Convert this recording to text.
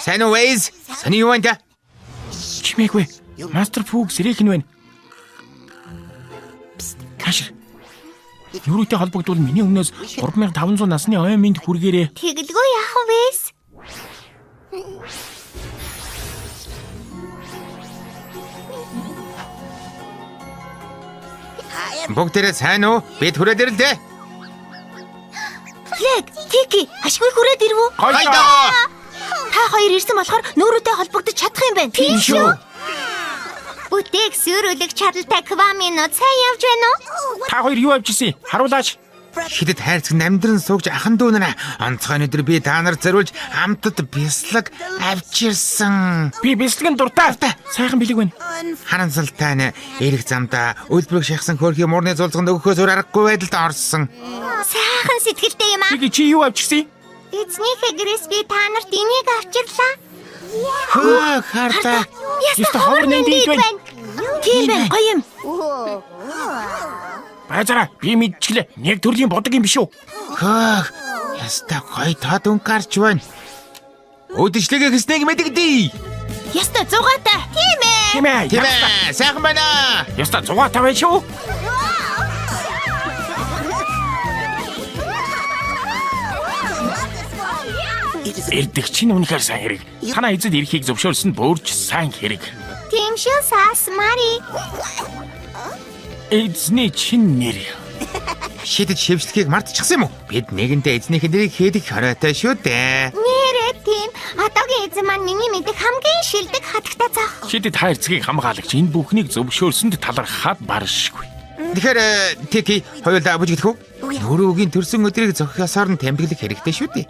Сайн уу Вэйз? Сони юу вэ? Чимээгүй. Мастер Фуг сэрэх нь байна. Кашир. Юутай холбогдвол миний өмнөөс 3500 насны оюун минь хүргээрээ. Тэгэлгүй яах вэ? Бүгдээрээ сайн уу? Бид хүрээд ирлээ. Яг Кики ашгүй хүрээд ирв үү? Хайда! Та хоёр ирсэн болохоор нүүрүүтэй холбогдож чадах юм байна. Тийм шүү. Бүтээх сүрүүлэг чадaltaй Кваминууд сайн явж байна уу? Та хоёр юу авч ирсэн? Харуулаач. Хидэд хайрцаг намдран сууж ахын дүүнэ. Онцгой өдөр би та нар зориулж хамтд бяслаг авчирсан. Би бэлтгэн дуртай. Сайхан бэлэг байна. Харамсалтай нь эрэг замдаа үлбэрэг шахсан хөрхи муурны зулцганд өгөхөөс өөр аргагүй байдалд орсон. Сайхан сэтгэлтэй юм аа. Чи юу авч ирсэн? Эзнийхээ гэрээс би та нарт энийг авчирлаа. Хөө хартаа. Яста ховор нэндийд байна. Тийм байна. Гоё юм. Базара би мэдчихлээ. Нэг төрлийн бодог юм биш үү? Хөө. Яста гой тод унгарч байна. Өдөжлөгийг хэснэг мэдэгдээ. Яста 6-тай. Тийм ээ. Тийм ээ. Тийм ээ. Сайхан байна. Яста 6-тай байна шүү. Эрдэгч нь үнэхээр сайн хэрэг. Танаа эзэд ирэхийг зөвшөөрсөн бөөрч сайн хэрэг. Тийм шүү Сас Мари. Эзний чин нэр. Шидэд шившлэгийг мартчихсан юм уу? Бид нэгэндээ эзнийхээ нэрийг хийдэг хоройтой шүү дээ. Нэрээ тийм. Одоогийн эзэн маань миний мэдих хамгийн шилдэг хатагтай зах. Шидэд хайрцгийг хамгаалагч энэ бүхнийг зөвшөөрсөнд талархаад баршгүй. Тэгэхээр Тики хоёулаа бүжиглэх үү? Нөрөөгийн төрсөн өдрийг зохиосоор нь тэмдэглэх хэрэгтэй шүү дээ.